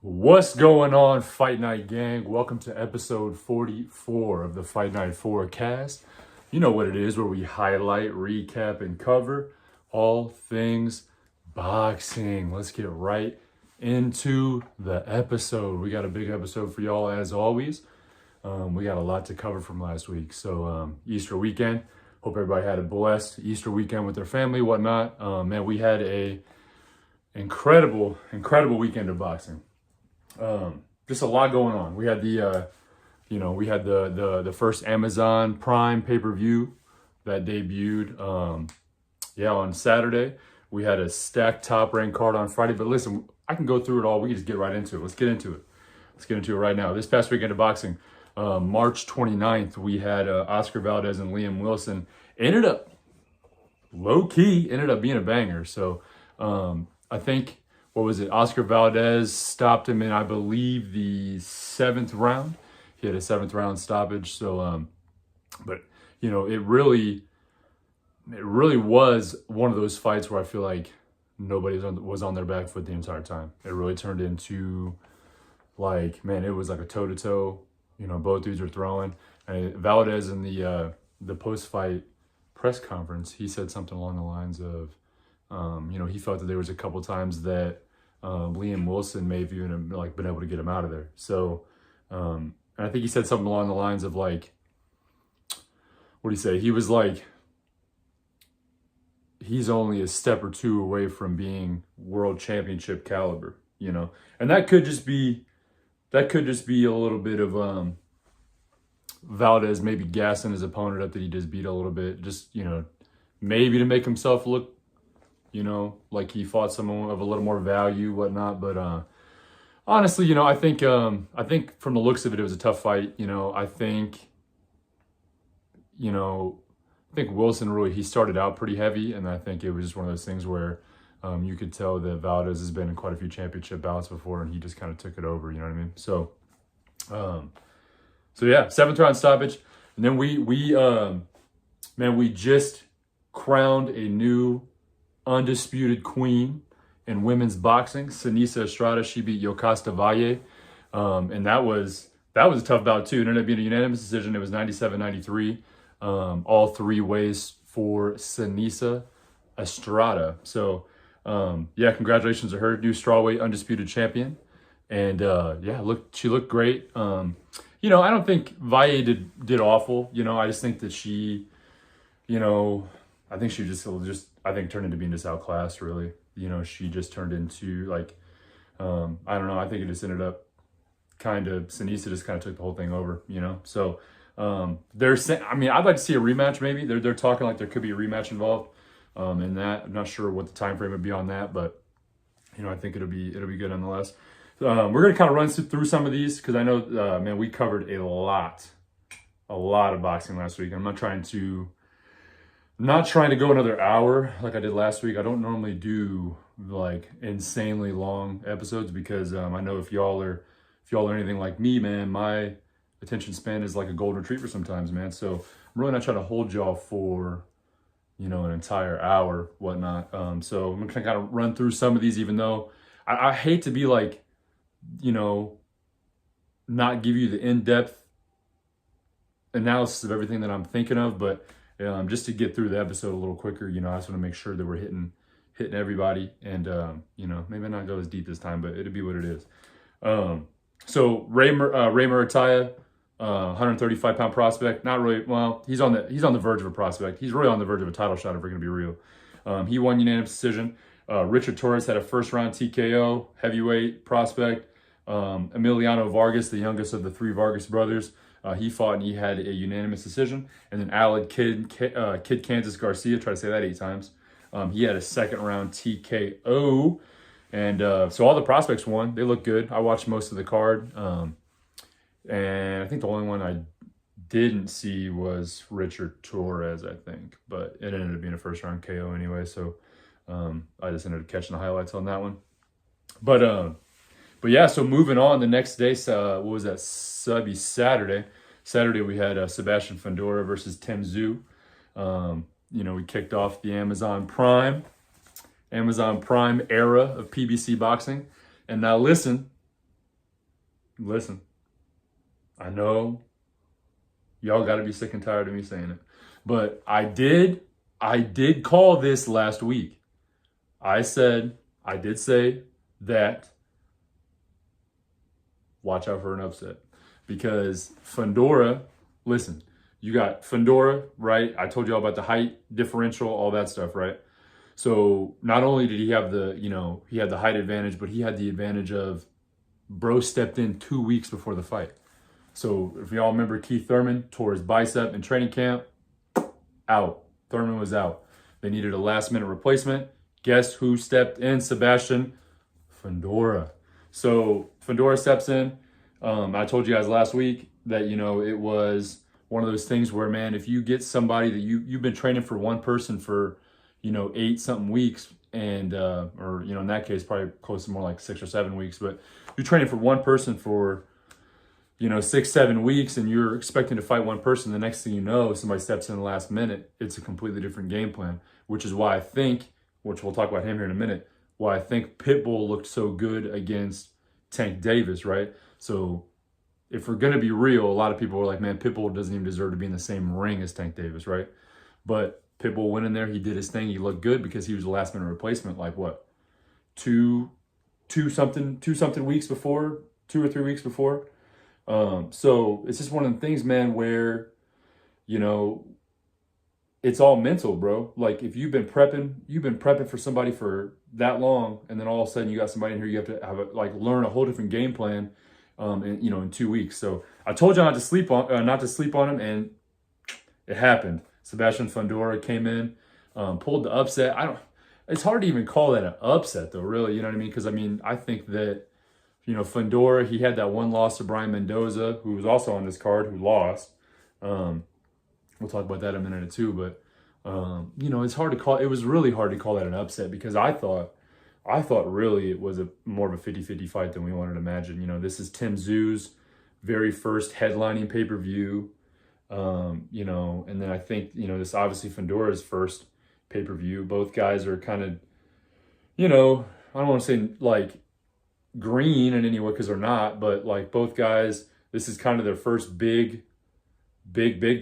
What's going on, Fight Night Gang? Welcome to episode 44 of the Fight Night Forecast. You know what it is, where we highlight, recap, and cover all things boxing. Let's get right into the episode. We got a big episode for y'all, as always. We got a lot to cover from last week. So Easter weekend. Hope everybody had a blessed Easter weekend with their family, whatnot. Man, we had a incredible weekend of boxing. Just a lot going on. We had the first Amazon Prime pay-per-view that debuted on Saturday. We had a stacked top-ranked card on Friday. But listen, I can go through it all. We can just get right into it. Let's get into it right now. This past weekend of boxing, March 29th, we had Oscar Valdez and Liam Wilson. Ended up being a banger. So I think, what was it? Oscar Valdez stopped him in, I believe, the 7th round. He had a 7th round stoppage. So, but you know, it really was one of those fights where I feel like nobody was on their back foot the entire time. It really turned into, like, man, it was like a toe-to-toe. You know, both dudes are throwing. And Valdez in the post-fight press conference, he said something along the lines of, he felt that there was a couple times that Liam Wilson may have even been able to get him out of there. So, and I think he said something along the lines of, like, what did he say? He was like, he's only a step or two away from being world championship caliber, you know? And that could just be a little bit of Valdez maybe gassing his opponent up that he just beat a little bit, just, maybe to make himself look, like he fought someone of a little more value, whatnot. But honestly, I think from the looks of it, it was a tough fight. I think Wilson really, he started out pretty heavy, and I think it was just one of those things where you could tell that Valdez has been in quite a few championship bouts before, and he just kind of took it over. You know what I mean? So, yeah, 7th round stoppage, and then we just crowned a new undisputed queen in women's boxing. Seniesa Estrada, she beat Yokasta Valle, and that was a tough bout too. It ended up being a unanimous decision. It was 97-93, all three ways for Seniesa Estrada. So congratulations to her, new strawweight undisputed champion. And she looked great. I don't think Valle did awful. I just think that she, I think she just turned into being just outclassed, really. She just turned into, I don't know. I think it just ended up Seniesa just kind of took the whole thing over, So they're saying, I'd like to see a rematch maybe. They're talking like there could be a rematch involved in that. I'm not sure what the time frame would be on that, but, I think it'll be good nonetheless. We're going to kind of run through some of these because I know, we covered a lot of boxing last week. I'm not trying to go another hour like I did last week. I don't normally do like insanely long episodes because I know if y'all are anything like me, man, my attention span is like a golden retriever sometimes, man. So I'm really not trying to hold y'all for, an entire hour, whatnot. So I'm gonna kind of run through some of these, even though I hate to be like, not give you the in-depth analysis of everything that I'm thinking of, but just to get through the episode a little quicker, I just want to make sure that we're hitting everybody, and maybe not go as deep this time, but it'll be what it is. So Ray Murataya, 135-pound prospect, not really. Well, he's on the verge of a prospect. He's really on the verge of a title shot if we're gonna be real. He won unanimous decision. Richard Torres had a first-round TKO, heavyweight prospect. Emiliano Vargas, the youngest of the three Vargas brothers, he fought and he had a unanimous decision. And then Aled Kid Kansas Garcia, try to say that 8 times. He had a 2nd round TKO. And so all the prospects won. They look good. I watched most of the card. And I think the only one I didn't see was Richard Torres, I think. But it ended up being a 1st round KO anyway. So I just ended up catching the highlights on that one. But yeah, so moving on, the next day, what was that? That'd be Saturday. Saturday we had Sebastian Fundora versus Tim Tszyu. We kicked off the Amazon Prime era of PBC boxing. And now listen, listen, I know y'all got to be sick and tired of me saying it, but I did call this last week. I did say that watch out for an upset because Fundora, listen, you got Fundora, right? I told you all about the height differential, all that stuff, right? So not only did he have he had the height advantage, but he had the advantage of bro stepped in 2 weeks before the fight. So if y'all remember, Keith Thurman tore his bicep in training camp, out. Thurman was out. They needed a last minute replacement. Guess who stepped in, Sebastian? Fundora. So Fundora steps in. I told you guys last week that, it was one of those things where, man, if you get somebody that you've been training for one person for, 8 something weeks and, or, in that case, probably close to more like 6 or 7 weeks, but you're training for one person for, 6, 7 weeks and you're expecting to fight one person. The next thing you know, somebody steps in the last minute. It's a completely different game plan, which is why I think, which we'll talk about him here in a minute, why I think Pitbull looked so good against Tank Davis, right? So if we're going to be real, a lot of people are like, man, Pitbull doesn't even deserve to be in the same ring as Tank Davis, right? But Pitbull went in there, he did his thing, he looked good because he was a last minute replacement, like what? 2 something weeks before, 2 or 3 weeks before. So it's just one of the things, man, where, it's all mental, bro. Like if you've been prepping for somebody for that long, and then all of a sudden you got somebody in here, you have to have learn a whole different game plan, in 2 weeks. So I told you not to sleep on him, and it happened. Sebastian Fundora came in, pulled the upset. It's hard to even call that an upset though, really. You know what I mean? Because I think that, Fundora, he had that one loss to Brian Mendoza, who was also on this card, who lost. We'll talk about that in a minute or two, but it's hard to call. It was really hard to call that an upset because I thought really it was more of a 50-50 fight than we wanted to imagine. This is Tim Tszyu's very first headlining pay-per-view. And then I think, this obviously Fundora's first pay-per-view. Both guys are kind of, I don't want to say like green in any way because they're not, but like both guys, this is kind of their first big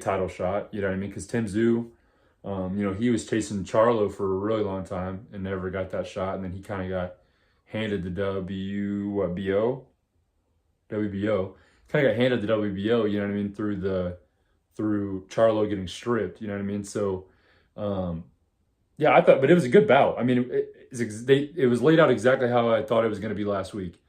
title shot. You know what I mean? Because Tim Tszyu, he was chasing Charlo for a really long time and never got that shot. And then he kind of got handed the WBO. Kind of got handed the WBO, you know what I mean? Through Charlo getting stripped, you know what I mean? So, yeah, I thought, but it was a good bout. I mean, it was laid out exactly how I thought it was going to be last week.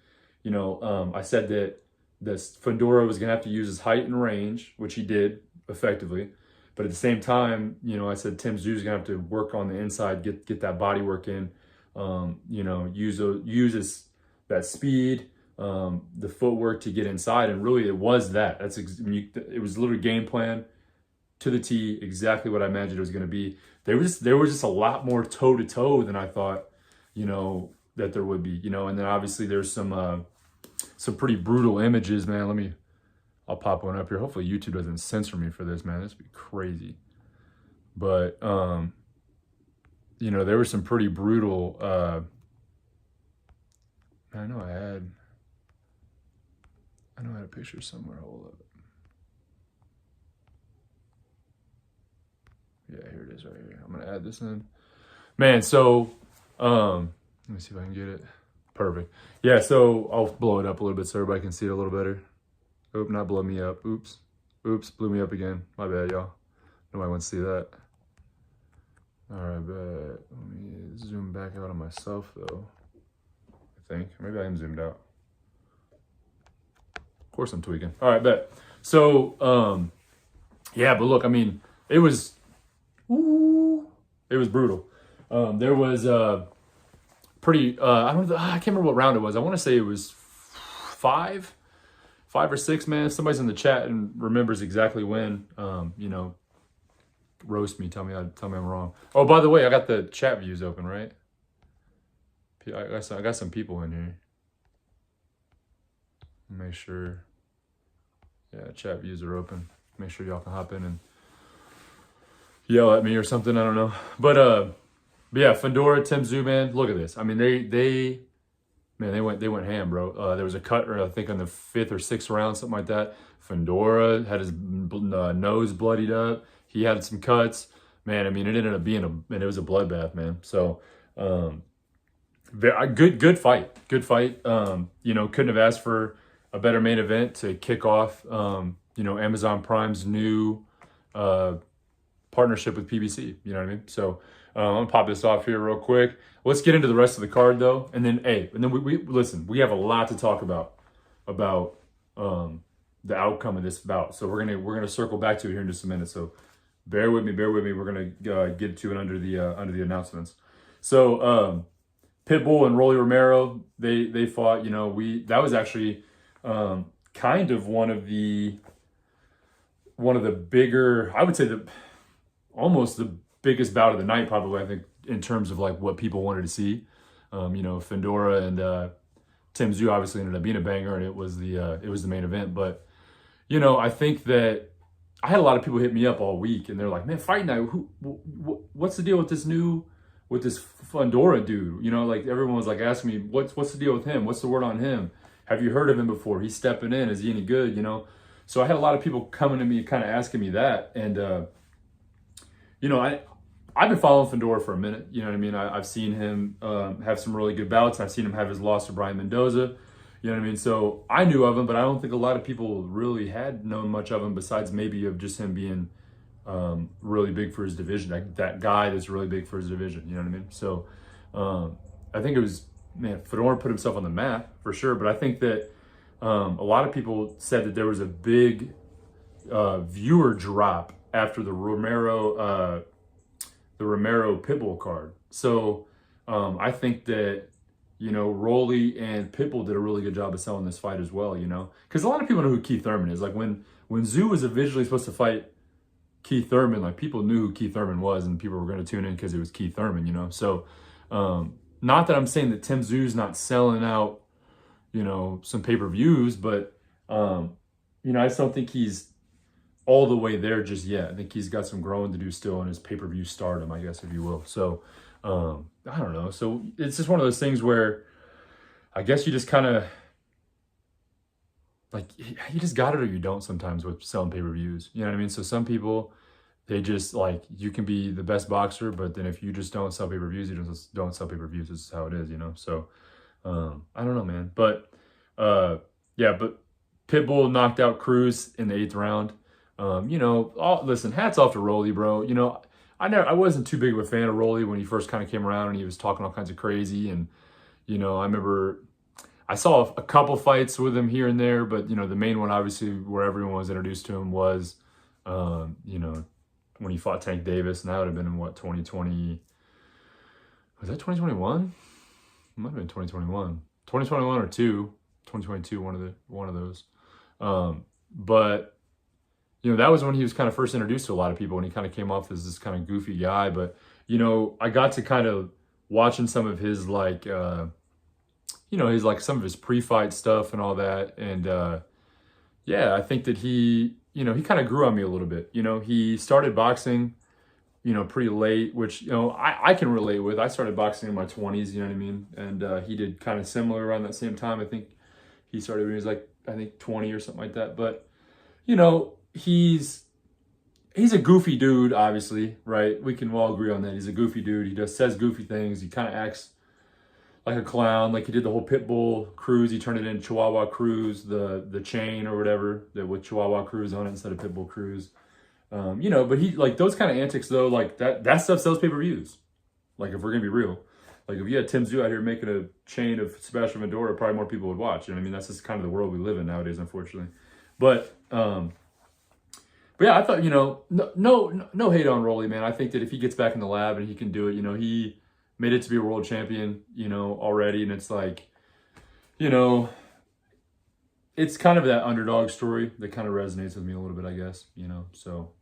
I said that this Fundora was going to have to use his height and range, which he did effectively. But at the same time, I said Tim Tszyu is going to have to work on the inside, get that body work in, use that speed, the footwork to get inside. And really it was that. It was literally game plan to the T, exactly what I imagined it was going to be. There was just a lot more toe-to-toe than I thought, that there would be, and then obviously there's some pretty brutal images, man. I'll pop one up here. Hopefully YouTube doesn't censor me for this, man. This would be crazy. But, there were some pretty brutal, I know I had a picture somewhere. Hold up. Yeah, here it is right here. I'm going to add this in. Man, so, let me see if I can get it. Perfect. Yeah, so I'll blow it up a little bit so everybody can see it a little better. Oop, not blow me up. Oops, blew me up again. My bad, y'all. Nobody wants to see that. All right, but let me zoom back out on myself, though. I think. Maybe I am zoomed out. Of course I'm tweaking. All right, bet. So, yeah, but look, I mean, it was brutal. There was pretty, I can't remember what round it was. I want to say it was 5 or 6, man. If somebody's in the chat and remembers exactly when, roast me, tell me I'm wrong. Oh, by the way, I got the chat views open, right? I got some people in here. Make sure, yeah, chat views are open. Make sure y'all can hop in and yell at me or something. I don't know, but yeah, Fundora, Tim Tszyu, man, look at this. I mean, man, they went ham, bro. There was a cut, or I think on the 5th or 6th round, something like that. Fundora had his nose bloodied up. He had some cuts. Man, I mean, it ended up being and it was a bloodbath, man. So, good fight. Good fight. You know, couldn't have asked for a better main event to kick off, you know, Amazon Prime's new partnership with PBC. You know what I mean? So I'm gonna pop this off here real quick. Let's get into the rest of the card though, and then we listen. We have a lot to talk about the outcome of this bout. So we're gonna circle back to it here in just a minute. So bear with me. We're gonna get to it under the announcements. So Pitbull and Rolly Romero, they fought. You know, that was actually kind of one of the bigger, I would say almost the biggest bout of the night, probably, I think, in terms of like what people wanted to see. You know, Fundora and Tim Tszyu obviously ended up being a banger, and it was the main event. But you know, I think that I had a lot of people hit me up all week, and they're like, "Man, Fight Night, what's the deal with this Fundora dude?" You know, like everyone was like asking me, "What's the deal with him? What's the word on him? Have you heard of him before? He's stepping in. Is he any good?" You know, so I had a lot of people coming to me, kind of asking me that, and you know, I've been following Fundora for a minute. You know what I mean? I've seen him have some really good bouts. I've seen him have his loss to Brian Mendoza. You know what I mean? So I knew of him, but I don't think a lot of people really had known much of him besides maybe of just him being really big for his division. That guy that's really big for his division. You know what I mean? So I think it was, man, Fedor put himself on the map for sure. But I think that a lot of people said that there was a big viewer drop after the Romero Pitbull card. So I think that, you know, Rolly and Pitbull did a really good job of selling this fight as well, you know, because a lot of people know who Keith Thurman is. Like when Tszyu was originally supposed to fight Keith Thurman, like people knew who Keith Thurman was, and people were going to tune in because it was Keith Thurman, you know. So not that I'm saying that Tim Tszyu's not selling out, you know, some pay-per-views, but you know, I just don't think he's all the way there just yet. I think he's got some growing to do still in his pay-per-view stardom, I guess, if you will. So I don't know. So it's just one of those things where I guess you just kind of like, you just got it or you don't sometimes with selling pay-per-views. You know what I mean? So some people, they just like, you can be the best boxer, but then if you just don't sell pay-per-views, you just don't sell pay-per-views. This is how it is, you know? So I don't know, man. But yeah, but Pitbull knocked out Cruz in the 8th round. You know, listen, hats off to Rolly, bro. You know, I wasn't too big of a fan of Rolly when he first kind of came around and he was talking all kinds of crazy. And, you know, I remember I saw a couple fights with him here and there, but, you know, the main one, obviously, where everyone was introduced to him was, you know, when he fought Tank Davis, and that would have been in what, 2020, was that 2021? It might have been 2021. 2021 or 2022, one of those. But you know, that was when he was kind of first introduced to a lot of people, and he kind of came off as this kind of goofy guy. But, you know, I got to kind of watching some of his, like, you know, his, like, some of his pre-fight stuff and all that. And, yeah, I think that he, you know, he kind of grew on me a little bit. You know, he started boxing, you know, pretty late, which, you know, I can relate with. I started boxing in my 20s, you know what I mean? And he did kind of similar around that same time. I think he started when he was, like, I think 20 or something like that. But, you know, he's a goofy dude, obviously, right? We can all agree on that. He's a goofy dude. He just says goofy things. He kind of acts like a clown, like he did the whole Pitbull Cruz. He turned it into Chihuahua Cruz, the chain or whatever, that with Chihuahua Cruz on it instead of Pitbull Cruz. You know, but he, like, those kind of antics though, like that stuff sells pay-per-views. Like, if we're gonna be real, like if you had Tim Tszyu out here making a chain of Sebastian Fundora, probably more people would watch. You know what I mean? That's just kind of the world we live in nowadays, unfortunately. But yeah, I thought, you know, no hate on Rolly, man. I think that if he gets back in the lab and he can do it, you know, he made it to be a world champion, you know, already. And it's like, you know, it's kind of that underdog story that kind of resonates with me a little bit, I guess, you know. So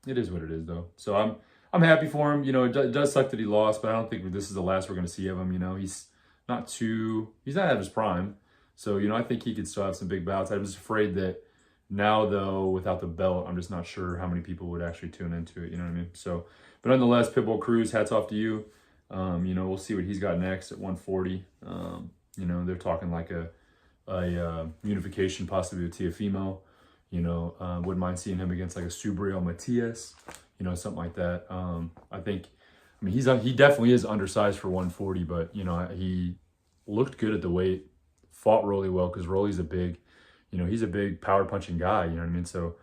it is what it is, though. So I'm happy for him. You know, it does suck that he lost, but I don't think this is the last we're going to see of him. You know, he's not at his prime. So, you know, I think he could still have some big bouts. I was afraid that now, though, without the belt, I'm just not sure how many people would actually tune into it. You know what I mean? So, but nonetheless, Pitbull Cruz, hats off to you. You know, we'll see what he's got next at 140. You know, they're talking like a unification possibly with Teofimo. You know, wouldn't mind seeing him against like a Subriel Matias, you know, something like that. I think, I mean, he definitely is undersized for 140, but, you know, he looked good at the weight, fought Rolly well, because Rolly's a big, you know, he's a big power punching guy, you know what I mean? So,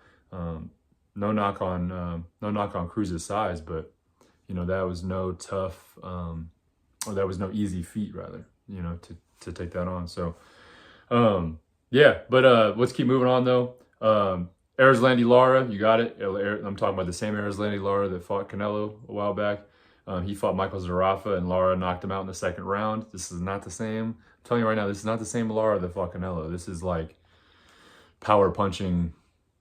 no knock on Cruz's size, but, you know, that was no tough, or that was no easy feat, rather, you know, to take that on. So, yeah, but let's keep moving on, though. Erislandy Lara, you got it. I'm talking about the same Erislandy Lara that fought Canelo a while back. He fought Michael Zarafa, and Lara knocked him out in the second round. This is not the same. I'm telling you right now, this is not the same Lara that fought Canelo. This is like power punching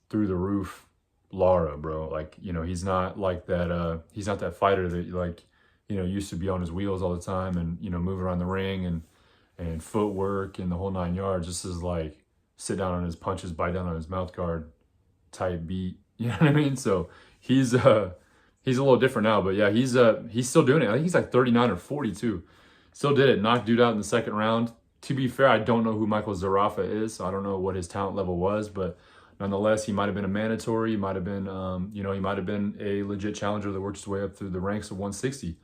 through the roof Lara, bro. Like, you know, he's not like that. He's not that fighter that, like, you know, used to be on his wheels all the time and, you know, move around the ring and footwork and the whole 9 yards. This is like sit down on his punches, bite down on his mouth guard type beat. You know what I mean? So he's a little different now, but yeah, he's still doing it. I think he's like 39 or 42. Still did it. Knocked dude out in the second round. To be fair, I don't know who Michael Zarafa is. So I don't know what his talent level was, but nonetheless, he might have been a mandatory. He might have been, you know, he might have been a legit challenger that worked his way up through the ranks of 160.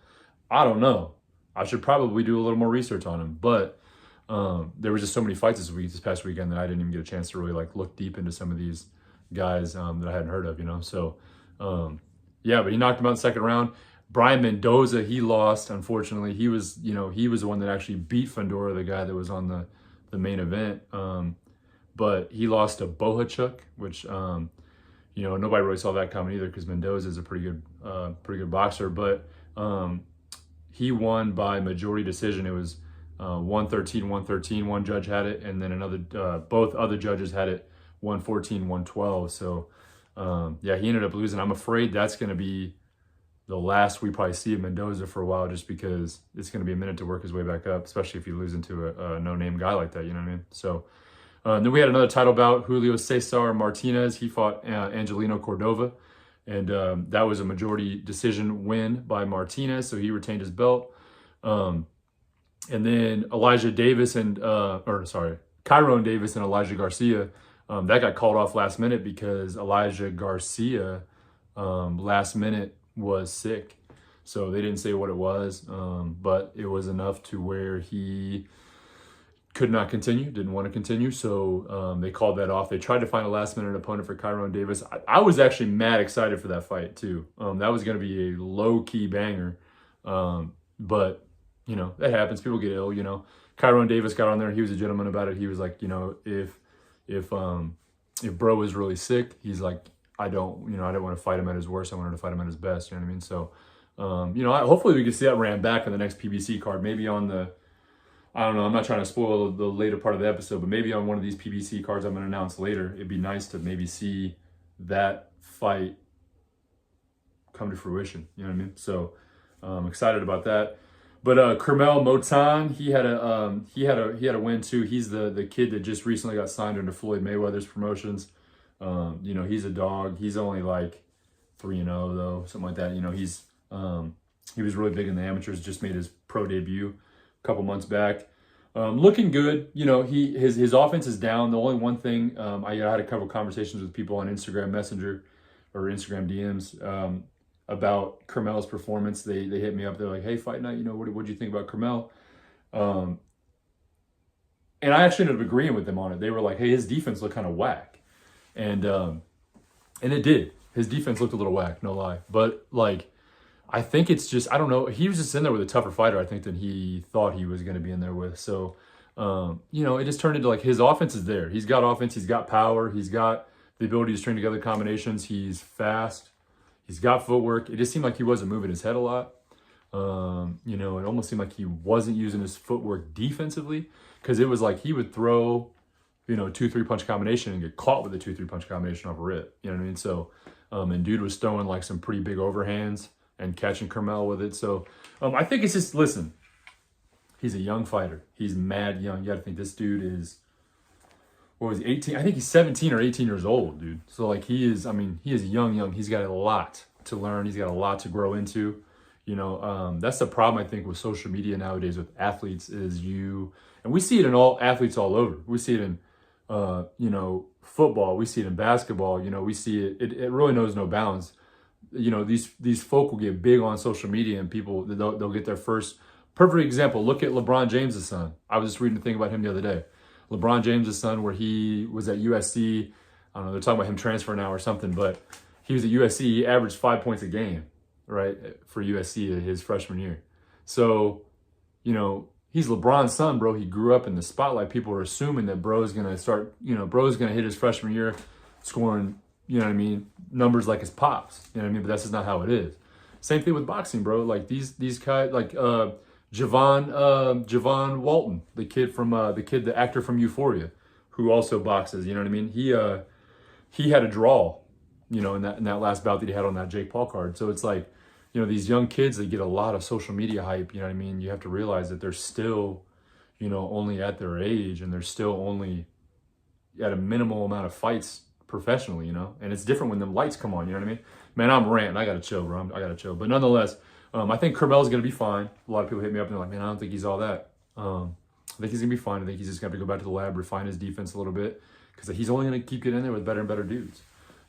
I don't know. I should probably do a little more research on him, but there was just so many fights this past weekend that I didn't even get a chance to really like look deep into some of these guys that I hadn't heard of, you know. So yeah, but he knocked him out in the second round. Brian Mendoza, he lost, unfortunately. He was, you know, he was the one that actually beat Fundora, the guy that was on the main event. But he lost to Bohachuk, which you know, nobody really saw that coming either, because Mendoza is a pretty good boxer. But he won by majority decision. It was 113-113. One judge had it, and then another, both other judges had it 114-112. So yeah, he ended up losing. I'm afraid that's going to be the last we probably see of Mendoza for a while, just because it's going to be a minute to work his way back up, especially if you lose into a no-name guy like that, you know what I mean? So then we had another title bout, Julio Cesar Martinez. He fought Angelino Cordova, and that was a majority decision win by Martinez, so he retained his belt. And then Kyrone Davis and Elijah Garcia, that got called off last minute because Elijah Garcia last minute was sick. So they didn't say what it was, but it was enough to where he could not continue, didn't want to continue. So they called that off. They tried to find a last minute opponent for Kyrone Davis. I was actually mad excited for that fight too. That was going to be a low key banger. But you know, that happens. People get ill, you know. Kyrone Davis got on there. He was a gentleman about it. He was like, you know, if bro is really sick, he's like, I don't want to fight him at his worst. I wanted to fight him at his best. You know what I mean? So, you know, hopefully we can see that ran back on the next PBC card. Maybe on the, I don't know, I'm not trying to spoil the later part of the episode, but maybe on one of these PBC cards I'm going to announce later, it'd be nice to maybe see that fight come to fruition. You know what I mean? So I'm excited about that. But Kermel Motan, he had a win too. He's the kid that just recently got signed under Floyd Mayweather's promotions. You know, he's a dog. He's only like 3-0 though, something like that. You know, he was really big in the amateurs. Just made his pro debut a couple months back. Looking good. You know, his offense is down. The only one thing, I had a couple conversations with people on Instagram Messenger or Instagram DMs about Kermel's performance. They hit me up. They're like, hey, Fight Night, you know, what do you think about Kermel? And I actually ended up agreeing with them on it. They were like, hey, his defense looked kind of whack. And it did. His defense looked a little whack, no lie. But like, I think it's just, I don't know. He was just in there with a tougher fighter, I think, than he thought he was going to be in there with. So, you know, it just turned into like his offense is there. He's got offense. He's got power. He's got the ability to string together combinations. He's fast. He's got footwork. It just seemed like he wasn't moving his head a lot. You know, it almost seemed like he wasn't using his footwork defensively, because it was like he would throw, you know, 2-3 punch combination and get caught with a 2-3 punch combination off a rip. You know what I mean? So, and dude was throwing like some pretty big overhands and catching Kermel with it. So, I think it's just, listen, he's a young fighter. He's mad young. You got to think this dude is, what was he, 18? I think he's 17 or 18 years old, dude. So like he is young. He's got a lot to learn. He's got a lot to grow into. That's the problem I think with social media nowadays with athletes is and we see it in all athletes all over. We see it in, football. We see it in basketball. We see it really knows no bounds. These folk will get big on social media and people, they'll get their first perfect example. Look at LeBron James' son. I was just reading a thing about him the other day. LeBron James' son, where he was at USC. I don't know, they're talking about him transfer now or something, but he was at USC. He averaged 5 points a game, right, for USC his freshman year. So, he's LeBron's son, bro. He grew up in the spotlight. People are assuming that bro's going to hit his freshman year scoring, numbers like his pops, but that's just not how it is. Same thing with boxing, bro. Like these guys, like Javon Walton, the actor from Euphoria, who also boxes, He had a draw, in that last bout that he had on that Jake Paul card. So it's like, these young kids that get a lot of social media hype, you have to realize that they're still, only at their age, and they're still only at a minimal amount of fights professionally, and it's different when the lights come on, Man, I'm ranting. I gotta chill, bro. I gotta chill. But nonetheless, I think Carmel's gonna be fine. A lot of people hit me up and they're like, man, I don't think he's all that. I think he's gonna be fine. I think he's just gonna have to go back to the lab, refine his defense a little bit, because he's only gonna keep getting in there with better and better dudes.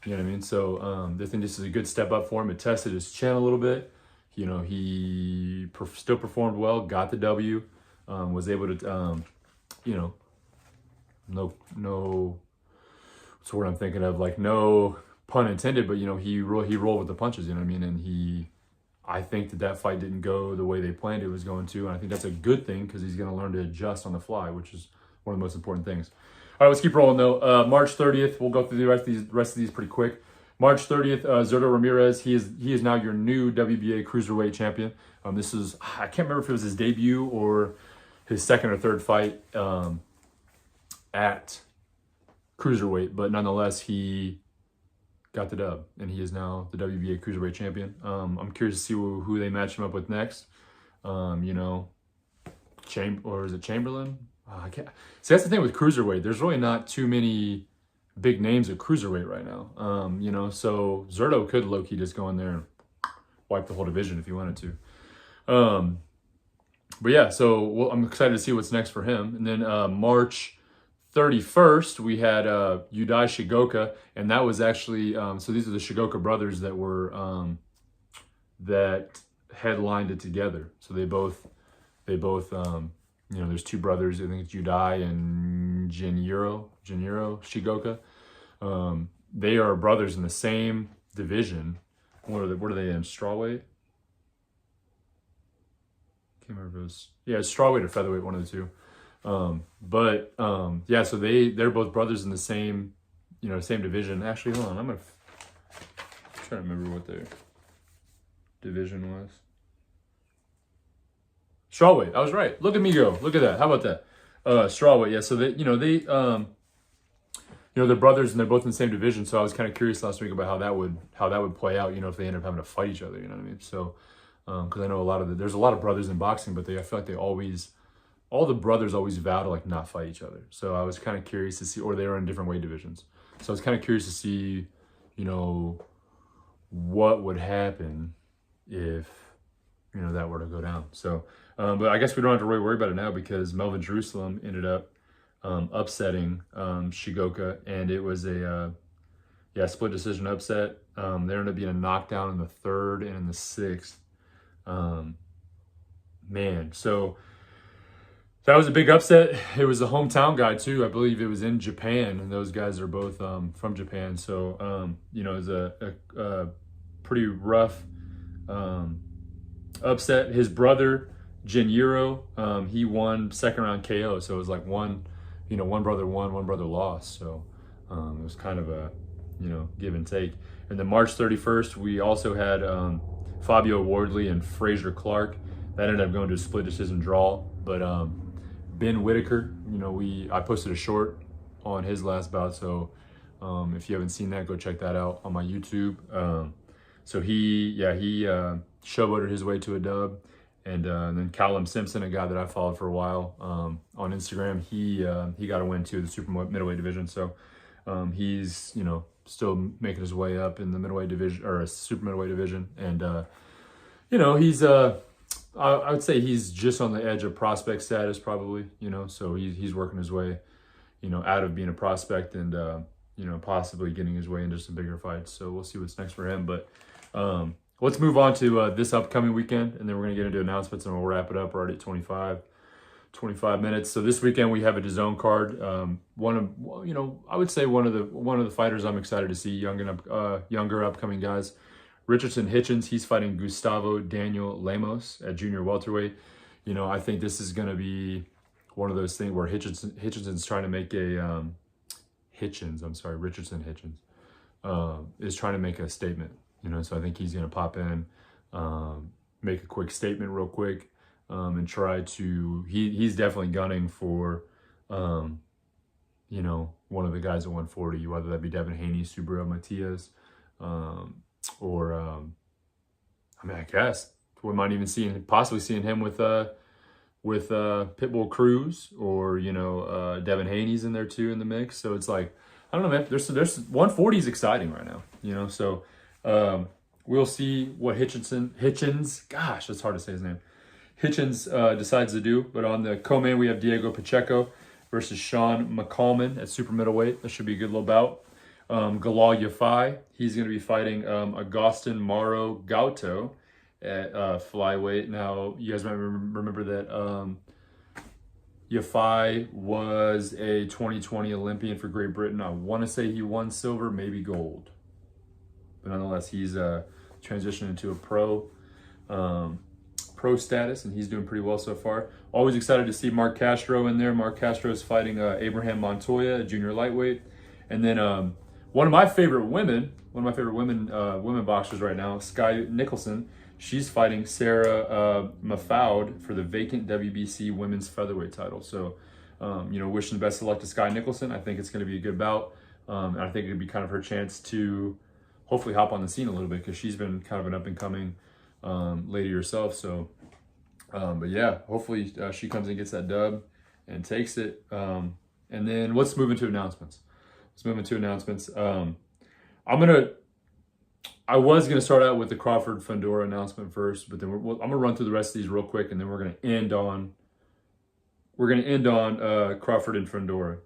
You know what I mean? So I think this is a good step up for him. It tested his chin a little bit. He still performed well, got the W, was able to, no, what's the word I'm thinking of? Like, no pun intended, but, he rolled with the punches, And I think that fight didn't go the way they planned it was going to. And I think that's a good thing because he's going to learn to adjust on the fly, which is one of the most important things. All right, let's keep rolling though. March 30th, we'll go through the rest of these pretty quick. March 30th, Zurdo Ramirez, he is now your new WBA cruiserweight champion. This is, I can't remember if it was his debut or his second or third fight at cruiserweight, but nonetheless, he got the dub, and he is now the WBA cruiserweight champion. I'm curious to see who they match him up with next. Or is it Chamberlain? I can't. See, that's the thing with cruiserweight. There's really not too many big names at cruiserweight right now. So Zurdo could low-key just go in there and wipe the whole division if he wanted to. But yeah, so I'm excited to see what's next for him. And then March 31st, we had Yudai Shigoka, and that was actually so these are the Shigoka brothers that were that headlined it together. So they both there's two brothers. I think it's Yudai and Genjiro Shigoka. They are brothers in the same division. What are they in? Strawweight? Can't remember if it was, it's strawweight or featherweight, one of the two. So they're both brothers in the same, same division. Actually, hold on, I'm trying to remember what their division was. Strawweight, I was right. Look at me go. Look at that. How about that? Strawweight, yeah. So they're brothers and they're both in the same division. So I was kind of curious last week about how that would play out. If they end up having to fight each other. You know what I mean? So because I know there's a lot of brothers in boxing, but I feel like all the brothers always vow to like not fight each other. So I was kind of curious to see, or they were in different weight divisions. So I was kind of curious to see, what would happen if that were to go down. So. But I guess we don't have to really worry about it now because Melvin Jerusalem ended up upsetting Shigoka, and it was a split decision upset. There ended up being a knockdown in the third and in the sixth. So that was a big upset. It was a hometown guy too. I believe it was in Japan, and those guys are both from Japan. So it was a pretty rough upset. His brother Genjiro, he won second round KO, so it was like one brother won, one brother lost. So it was kind of a give and take. And then March 31st, we also had Fabio Wardley and Fraser Clark. That ended up going to a split decision draw. But Ben Whitaker, I posted a short on his last bout, so if you haven't seen that, go check that out on my YouTube. So he showboated his way to a dub. And then Callum Simpson, a guy that I followed for a while on Instagram, he got a win too, the super middleweight division. So he's still making his way up in the middleweight division or a super middleweight division. And you know, he's I would say he's just on the edge of prospect status probably, you know, so he's working his way, you know, out of being a prospect and you know, possibly getting his way into some bigger fights. So we'll see what's next for him. But let's move on to this upcoming weekend, and then we're gonna get into announcements and we'll wrap it up. We're already at 25 minutes. So this weekend we have a DAZN card. One of, you know, I would say one of the fighters I'm excited to see, younger upcoming guys. Richardson Hitchens, he's fighting Gustavo Daniel Lemos at junior welterweight. You know, I think this is going to be one of those things where Richardson's trying to make a Richardson Hitchens is trying to make a statement. You know, so I think he's going to pop in, make a quick statement real quick, and try to. He's definitely gunning for, you know, one of the guys at 140, whether that be Devin Haney, Subriel Matias. Or I mean, I guess we might even possibly seeing him with Pitbull Cruz, or you know, Devin Haney's in there too in the mix. So it's like, I don't know, man. There's 140 is exciting right now, you know. So we'll see what Hitchens. Gosh, it's hard to say his name. Hitchens decides to do. But on the co-main, we have Diego Pacheco versus Sean McCallman at super middleweight. That should be a good little bout. Galal Yafai, he's going to be fighting Agustin Mauro Gauto at flyweight. Now, you guys might remember that Yafai was a 2020 Olympian for Great Britain. I want to say he won silver, maybe gold. But nonetheless, he's transitioned into a pro status, and he's doing pretty well so far. Always excited to see Mark Castro in there. Mark Castro is fighting Abraham Montoya, a junior lightweight. And then one of my favorite women boxers right now, Sky Nicholson, she's fighting Sarah Mafoud for the vacant WBC women's featherweight title. So, you know, wishing the best of luck to Sky Nicholson. I think it's going to be a good bout. And I think it'd be kind of her chance to hopefully hop on the scene a little bit, because she's been kind of an up-and-coming lady herself. So, but yeah, hopefully she comes and gets that dub and takes it. And then let's move into announcements. I was gonna start out with the Crawford Fundora announcement first, but then I'm gonna run through the rest of these real quick, and then we're gonna end on Crawford and Fundora,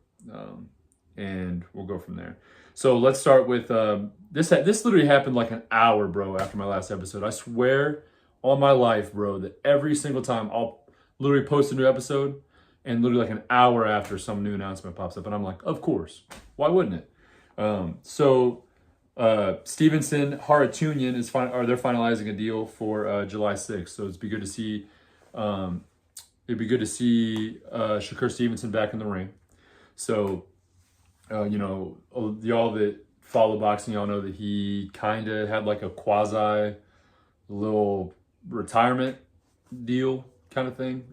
and we'll go from there. So let's start with this. This literally happened like an hour, bro, after my last episode. I swear on my life, bro, that every single time I'll literally post a new episode, and literally like an hour after some new announcement pops up, and I'm like, of course, why wouldn't it? Stevenson Haratunian they're finalizing a deal for July 6th. So it'd be good to see Shakur Stevenson back in the ring. So you know, y'all that follow boxing, y'all know that he kind of had like a quasi little retirement deal kind of thing.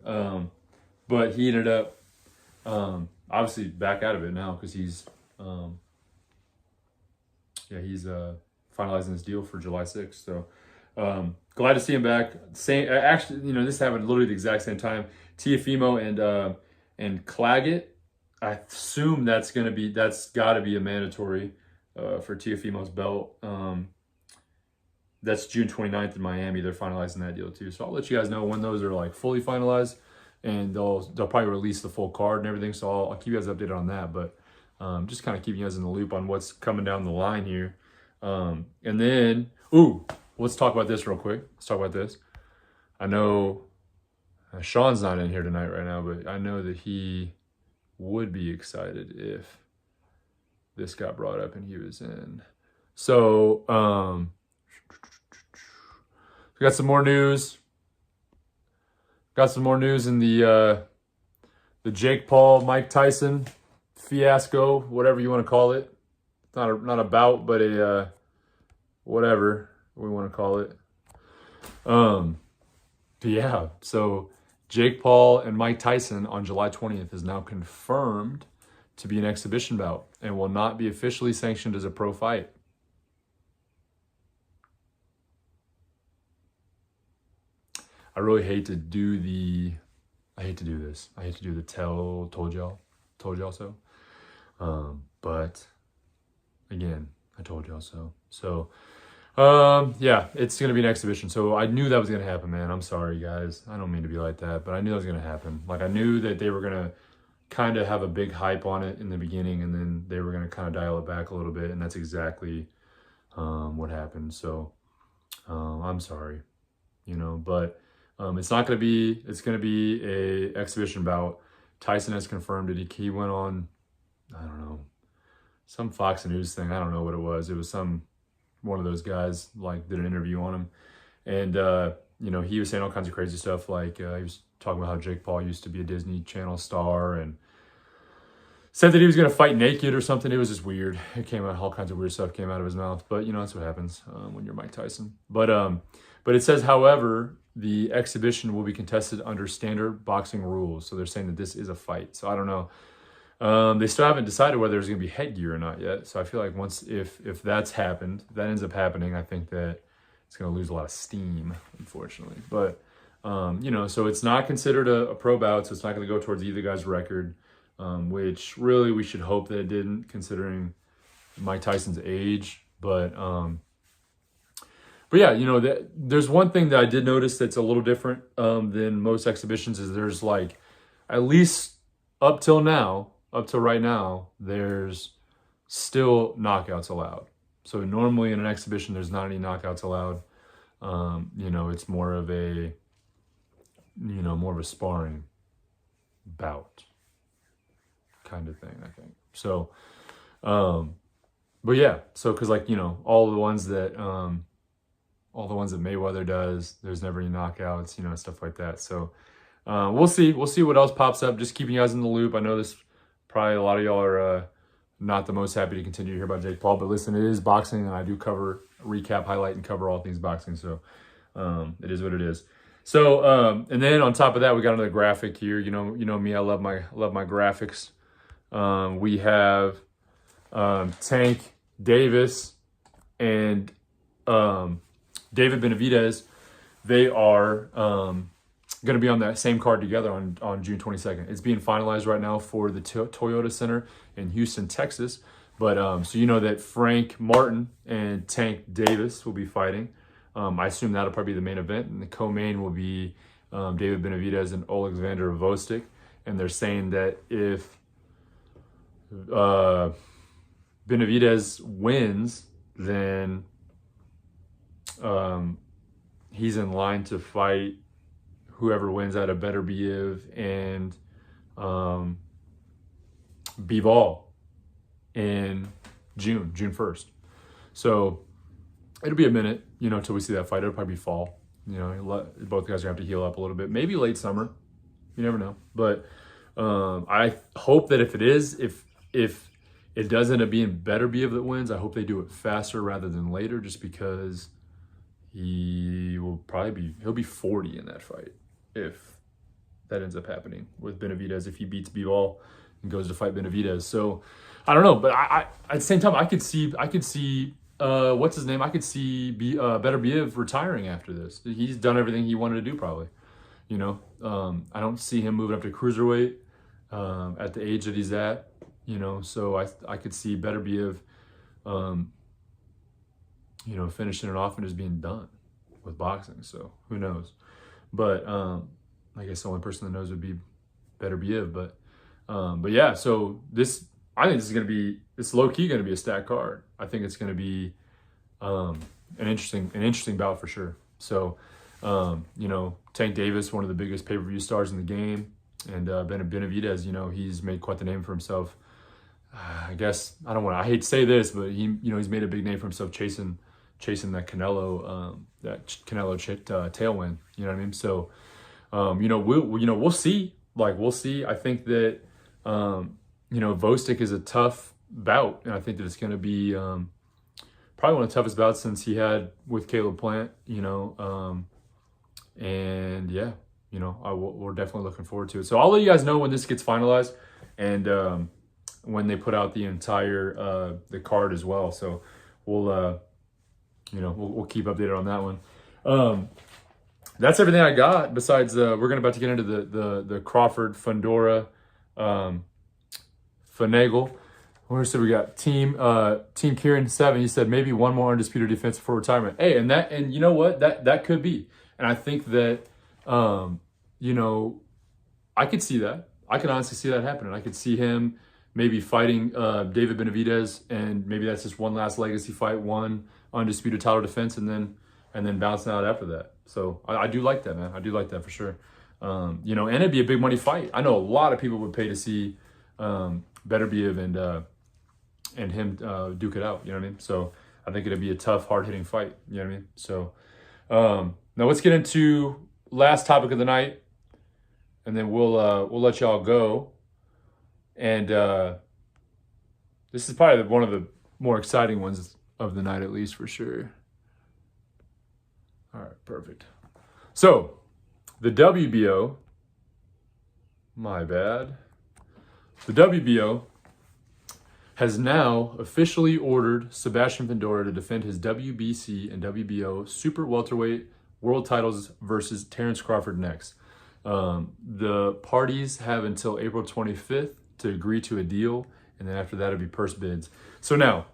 But he ended up obviously back out of it now, because he's finalizing his deal for July 6th. So glad to see him back. Actually, you know, this happened literally the exact same time. Tiafimo and Claggett. I assume that's got to be a mandatory for Tiafimo's belt. That's June 29th in Miami. They're finalizing that deal too. So I'll let you guys know when those are like fully finalized, and they'll probably release the full card and everything. So I'll keep you guys updated on that. But just kind of keeping you guys in the loop on what's coming down the line here. And then, let's talk about this real quick. Let's talk about this. I know Sean's not in here tonight right now, but I know that he would be excited if this got brought up and he was in. So, we got some more news. Got some more news in the Jake Paul, Mike Tyson fiasco, whatever you want to call it. It's not a bout, but a whatever we want to call it. But yeah, so Jake Paul and Mike Tyson on July 20th is now confirmed to be an exhibition bout and will not be officially sanctioned as a pro fight. I really hate to do this. I hate to do the told y'all so. But again, I told y'all so. So Yeah, it's gonna be an exhibition. So I knew that was gonna happen, man. I'm sorry, guys. I don't mean to be like that, but I knew that was gonna happen. Like I knew that they were gonna kind of have a big hype on it in the beginning, and then they were gonna kind of dial it back a little bit, and that's exactly what happened. So I'm sorry, but it's not gonna be. It's gonna be a exhibition bout. Tyson has confirmed it. He went on, I don't know, some Fox News thing. I don't know what it was. It was one of those guys like did an interview on him, and he was saying all kinds of crazy stuff. Like he was talking about how Jake Paul used to be a Disney Channel star, and said that he was gonna fight naked or something. It was just weird. It came out, all kinds of weird stuff came out of his mouth. But that's what happens when you're Mike Tyson. But it says, however, the exhibition will be contested under standard boxing rules. So they're saying that this is a fight. So I don't know. They still haven't decided whether there's going to be headgear or not yet. So I feel like if that's happened, if that ends up happening, I think that it's going to lose a lot of steam, unfortunately. But, so it's not considered a pro bout. So it's not going to go towards either guy's record, which really we should hope that it didn't, considering Mike Tyson's age. But yeah, there's one thing that I did notice that's a little different than most exhibitions is there's like, at least up till right now, there's still knockouts allowed. So normally in an exhibition, there's not any knockouts allowed. It's more of a sparring bout kind of thing, I think. So, but yeah, so cause all the ones that Mayweather does, there's never any knockouts, stuff like that. So, we'll see what else pops up. Just keeping you guys in the loop. I know this, probably a lot of y'all are not the most happy to continue to hear about Jake Paul, but listen, it is boxing, and I do recap, highlight, and cover all things boxing. So it is what it is. So and then on top of that, we got another graphic here. You know me, I love my graphics. We have Tank Davis and David Benavidez. They are going to be on that same card together on June 22nd. It's being finalized right now for the Toyota Center in Houston, Texas. But so that Frank Martin and Tank Davis will be fighting. I assume that'll probably be the main event, and the co-main will be David Benavidez and Alexander Vostik. And they're saying that if Benavidez wins, then he's in line to fight whoever wins out of Beterbiev and Bivol in June 1st. So it'll be a minute, till we see that fight. It'll probably be fall. Both guys are gonna have to heal up a little bit. Maybe late summer. You never know. But I hope that if it does end up being Beterbiev that wins, I hope they do it faster rather than later, just because he'll be 40 in that fight if that ends up happening with Benavidez, if he beats Bivol and goes to fight Benavidez. So I don't know, but I at the same time I could see what's his name? I could see Beterbiev retiring after this. He's done everything he wanted to do, probably. I don't see him moving up to cruiserweight at the age that he's at. So I could see Beterbiev finishing it off and just being done with boxing. So who knows? But I guess the only person that knows would be Beterbiev. But yeah, so I think it's low key gonna be a stacked card. I think it's gonna be an interesting bout for sure. So Tank Davis, one of the biggest pay-per-view stars in the game, and Benavidez, he's made quite the name for himself. I guess I hate to say this, but he's made a big name for himself chasing that Canelo tailwind. You know what I mean? So we'll see. We'll see. I think that Vostik is a tough bout, and I think that it's going to be probably one of the toughest bouts since he had with Caleb Plant. And yeah, we're definitely looking forward to it. So I'll let you guys know when this gets finalized, and when they put out the entire the card as well. So we'll keep updated on that one. That's everything I got. Besides, we're about to get into the Crawford Fundora finagle. What else we got? Team Kieran 7. He said maybe one more undisputed defense before retirement. Hey, and you know what? That could be. And I think that you know, I could see that. I could honestly see that happening. I could see him maybe fighting David Benavidez, and maybe that's just one last legacy fight, one undisputed title defense, and then bouncing out after that. So I do like that, man. I do like that for sure. You know, and it'd be a big money fight. I know a lot of people would pay to see Beterbiev and him duke it out. You know what I mean? So I think it'd be a tough, hard-hitting fight. You know what I mean? So now let's get into last topic of the night, and then we'll let y'all go. And this is probably one of the more exciting ones of the night, at least for sure. All right, perfect. So the WBO, my bad. The WBO has now officially ordered Sebastian Fundora to defend his WBC and WBO super welterweight world titles versus Terence Crawford next. The parties have until April 25th to agree to a deal, and then after that it'll be purse bids. So now,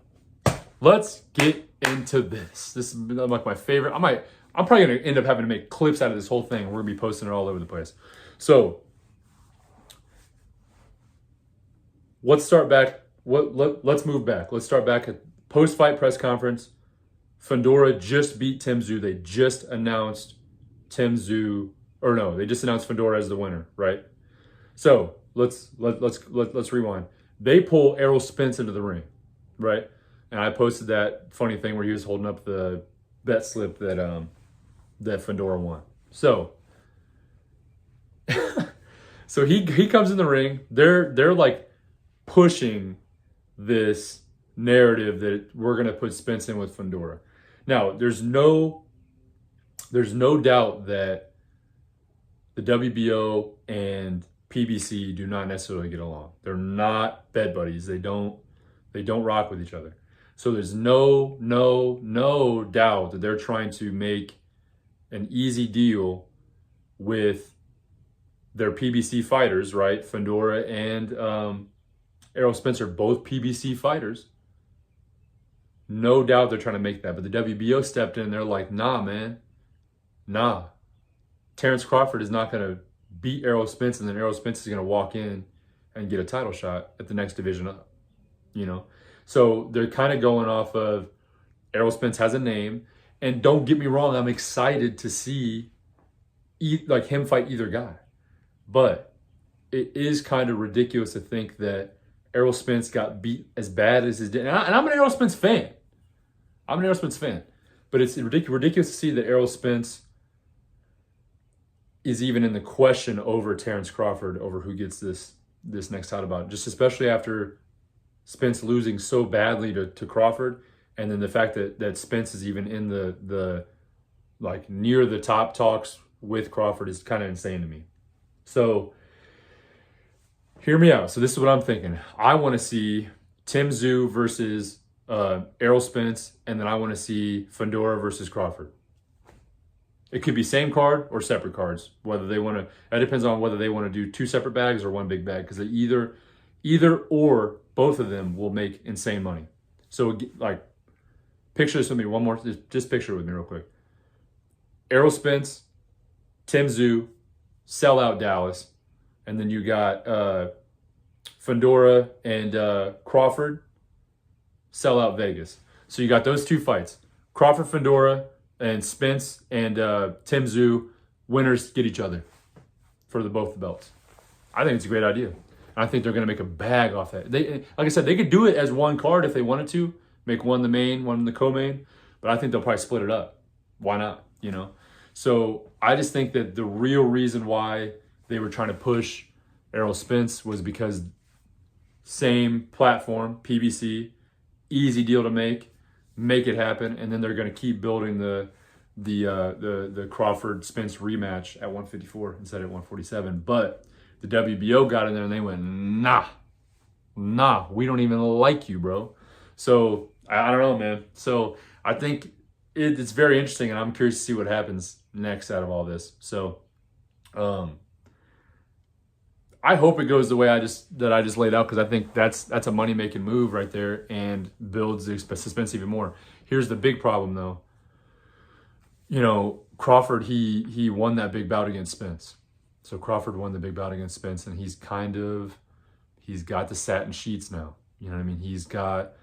let's get into this. This is like my favorite. I'm probably gonna end up having to make clips out of this whole thing. We're gonna be posting it all over the place. So let's start back. Let's move back. Let's start back at post-fight press conference. Fundora just beat Tim Tszyu. They just announced Tim Tszyu, or no, they just announced Fundora as the winner, right? So let's rewind. They pull Errol Spence into the ring, right? And I posted that funny thing where he was holding up the bet slip that Fundora won. So so he comes in the ring. They're like pushing this narrative that we're gonna put Spence in with Fundora. Now, there's no doubt that the WBO and PBC do not necessarily get along. They're not bed buddies. They don't rock with each other. So there's no doubt that they're trying to make an easy deal with their PBC fighters, right? Fundora and Errol Spence are both PBC fighters. No doubt they're trying to make that. But the WBO stepped in and they're like, nah, man. Nah. Terence Crawford is not going to beat Errol Spence, and then Errol Spence is going to walk in and get a title shot at the next division up. You know? So they're kind of going off of Errol Spence has a name. And don't get me wrong, I'm excited to see like him fight either guy. But it is kind of ridiculous to think that Errol Spence got beat as bad as his did. And I'm an Errol Spence fan. But it's ridiculous to see that Errol Spence is even in the question over Terence Crawford, over who gets this next title bout. Just especially after Spence losing so badly to Crawford, and then the fact that Spence is even in the like near the top talks with Crawford is kind of insane to me. So hear me out. So this is what I'm thinking. I want to see Tim Tszyu versus Errol Spence, and then I want to see Fundora versus Crawford. It could be same card or separate cards. Whether they want to, that depends on whether they want to do two separate bags or one big bag, because either or both of them will make insane money. So like, picture this with me one more. Just picture it with me real quick. Errol Spence, Tim Tszyu, sell out Dallas, and then you got Fundora and Crawford, sell out Vegas. So you got those two fights: Crawford, Fundora, and Spence and Tim Tszyu. Winners get each other for both the belts. I think it's a great idea. I think they're going to make a bag off that. They, like I said, they could do it as one card if they wanted to, make one the main, one the co-main, but I think they'll probably split it up. Why not? You know. So I just think that the real reason why they were trying to push Errol Spence was because same platform, PBC, easy deal to make it happen, and then they're going to keep building the Crawford Spence rematch at 154 instead of 147. But the WBO got in there and they went, nah, we don't even like you, bro. So I don't know, man. So I think it's very interesting, and I'm curious to see what happens next out of all this. So I hope it goes the way I just laid out, because I think that's a money making move right there and builds the suspense even more. Here's the big problem though. You know, Crawford, he won that big bout against Spence. So Crawford won the big bout against Spence, and he's got the satin sheets now. You know what I mean? He's got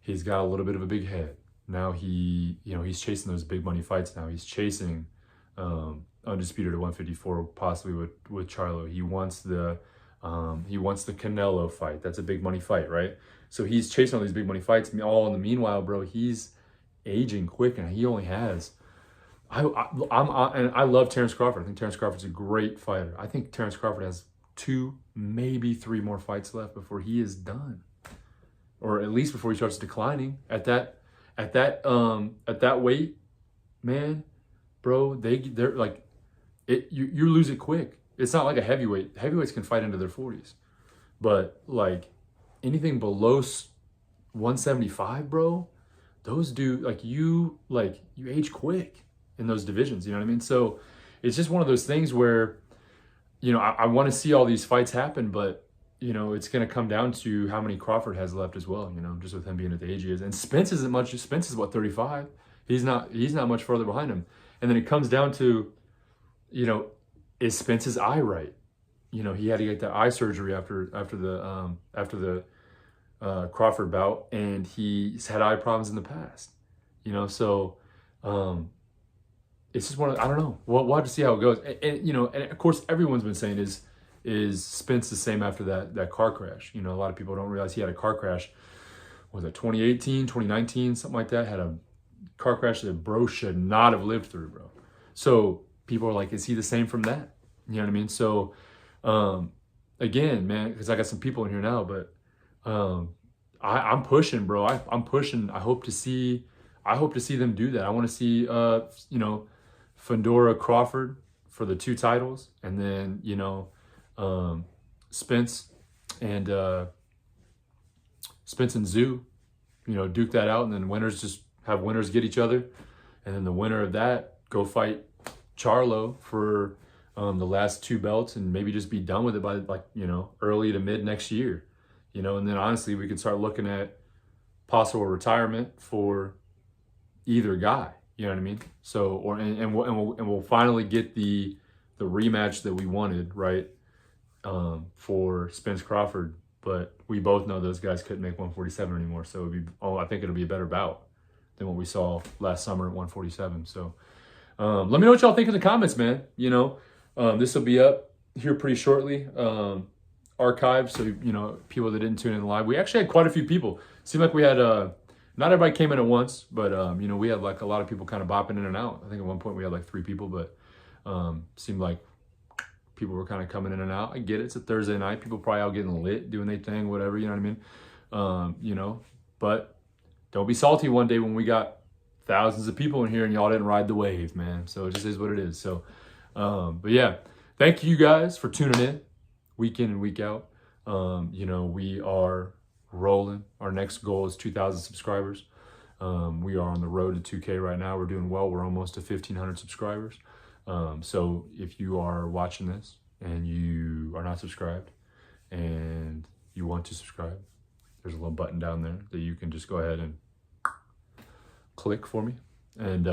a little bit of a big head. Now he's chasing those big money fights now. He's chasing undisputed at 154, possibly with Charlo. He wants the Canelo fight. That's a big money fight, right? So he's chasing all these big money fights. All in the meanwhile, bro, he's aging quick, and he only has. And I love Terrence Crawford. I think Terrence Crawford's a great fighter. I think Terrence Crawford has 2, maybe 3 more fights left before he is done, or at least before he starts declining at that weight, man, bro. They're like it. You lose it quick. It's not like a heavyweight. Heavyweights can fight into their 40s, but like anything below 175, bro, those you age quick in those divisions. You know what I mean? So it's just one of those things where, you know, I want to see all these fights happen, but you know, it's going to come down to how many Crawford has left as well, you know, just with him being at the age he is. And Spence isn't much. Spence is what, 35? He's not much further behind him. And then it comes down to, you know, is Spence's eye right? You know, he had to get that eye surgery after the Crawford bout, and he's had eye problems in the past. You know, so it's just I don't know. We'll have to see how it goes. And you know, and of course, everyone's been saying is Spence the same after that car crash? You know, a lot of people don't realize he had a car crash. Was it 2018, 2019, something like that? Had a car crash that bro should not have lived through, bro. So people are like, is he the same from that? You know what I mean? So again, man, because I got some people in here now, but I'm pushing, bro. I'm pushing. I hope to see them do that. I want to see you know, Fundora Crawford for the 2 titles, and then, you know, Spence and Zoo, you know, duke that out, and then winners get each other, and then the winner of that go fight Charlo for the last 2 belts, and maybe just be done with it by, like, you know, early to mid next year, you know. And then honestly, we can start looking at possible retirement for either guy. You know what I mean? So, we'll finally get the rematch that we wanted, right? For Spence Crawford, but we both know those guys couldn't make 147 anymore. So I think it'll be a better bout than what we saw last summer at 147. So let me know what y'all think in the comments, man. You know, this will be up here pretty shortly, archived. So, you know, people that didn't tune in live, we actually had quite a few people. Seemed like we had, not everybody came in at once, but, you know, we had like a lot of people kind of bopping in and out. I think at one point we had like 3 people, but seemed like people were kind of coming in and out. I get it. It's a Thursday night. People probably out getting lit, doing their thing, whatever, you know what I mean? You know, but don't be salty one day when we got thousands of people in here and y'all didn't ride the wave, man. So it just is what it is. So, but yeah, thank you guys for tuning in week in and week out. You know, we are rolling. Our next goal is 2,000 subscribers. We are on the road to 2K right now. We're doing well. We're almost to 1,500 subscribers. So if you are watching this and you are not subscribed and you want to subscribe, there's a little button down there that you can just go ahead and click for me and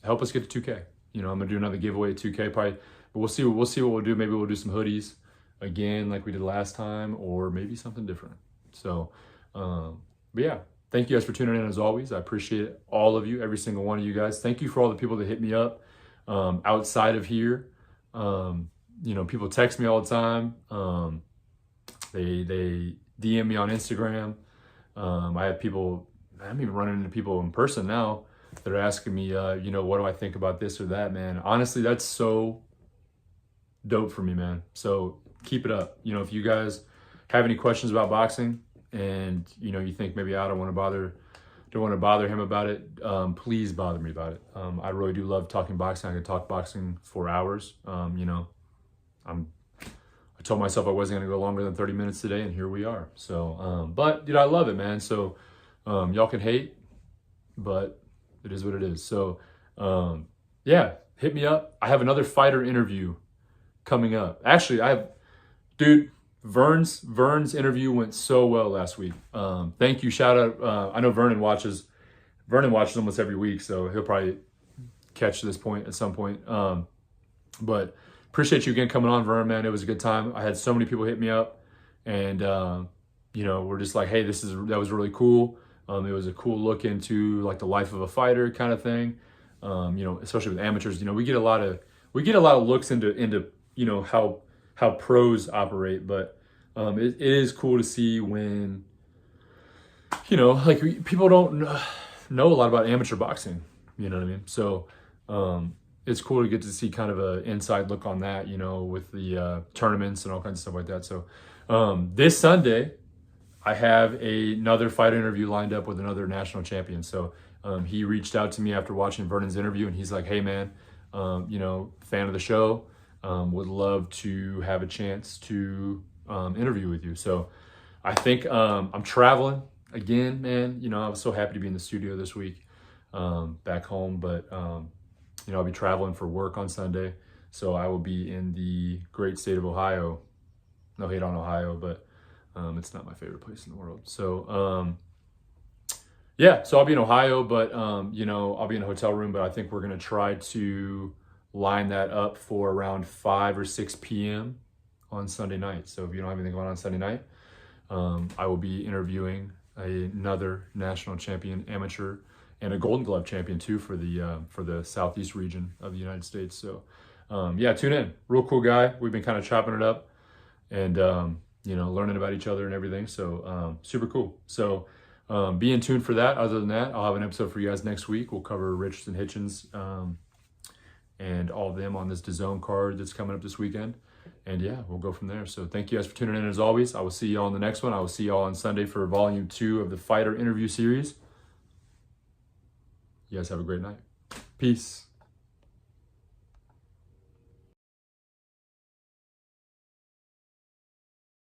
help us get to 2K. You know, I'm gonna do another giveaway at 2K probably, but we'll see what we'll do. Maybe we'll do some hoodies again like we did last time, or maybe something different. So, but yeah, thank you guys for tuning in as always. I appreciate all of you, every single one of you guys. Thank you for all the people that hit me up outside of here. You know, people text me all the time. They DM me on Instagram. I have people, I'm even running into people in person now that are asking me, you know, what do I think about this or that, man? Honestly, that's so dope for me, man. So keep it up. You know, if you guys have any questions about boxing and, you know, you think maybe I don't want to bother him about it, please bother me about it. I really do love talking boxing. I could talk boxing for hours. You know, I told myself I wasn't going to go longer than 30 minutes today, and here we are. So, but dude, I love it, man. So, y'all can hate, but it is what it is. So, yeah, hit me up. I have another fighter interview coming up. Actually, I have Dude, Vern's interview went so well last week. Thank you. Shout out. I know Vernon watches almost every week, so he'll probably catch this point at some point. But appreciate you again coming on, Vern, man. It was a good time. I had so many people hit me up, and we're just like, hey, that was really cool. It was a cool look into like the life of a fighter kind of thing. Especially with amateurs, we get a lot of looks into how pros operate, but it is cool to see when people don't know a lot about amateur boxing. You know what I mean? So it's cool to get to see kind of an inside look on that, with the tournaments and all kinds of stuff like that. So this Sunday, I have another fight interview lined up with another national champion. So he reached out to me after watching Vernon's interview, and he's like, hey, man, fan of the show, would love to have a chance to interview with you. So I think I'm traveling again, man. I was so happy to be in the studio this week back home, but I'll be traveling for work on Sunday. So I will be in the great state of Ohio. No hate on Ohio, but it's not my favorite place in the world. So so I'll be in Ohio, but I'll be in a hotel room, but I think we're going to try to line that up for around 5 or 6 p.m. on Sunday night. So if you don't have anything going on Sunday night, I will be interviewing another national champion amateur and a Golden Glove champion too for the Southeast region of the United States. So tune in. Real cool guy. We've been kind of chopping it up and learning about each other and everything. So super cool. So be in tune for that. Other than that, I'll have an episode for you guys next week. We'll cover Richardson Hitchens and all of them on this DAZN card that's coming up this weekend. And we'll go from there. So thank you guys for tuning in as always. I will see you all on the next one. I will see you all on Sunday for volume 2 of the fighter interview series. You guys have a great night. Peace.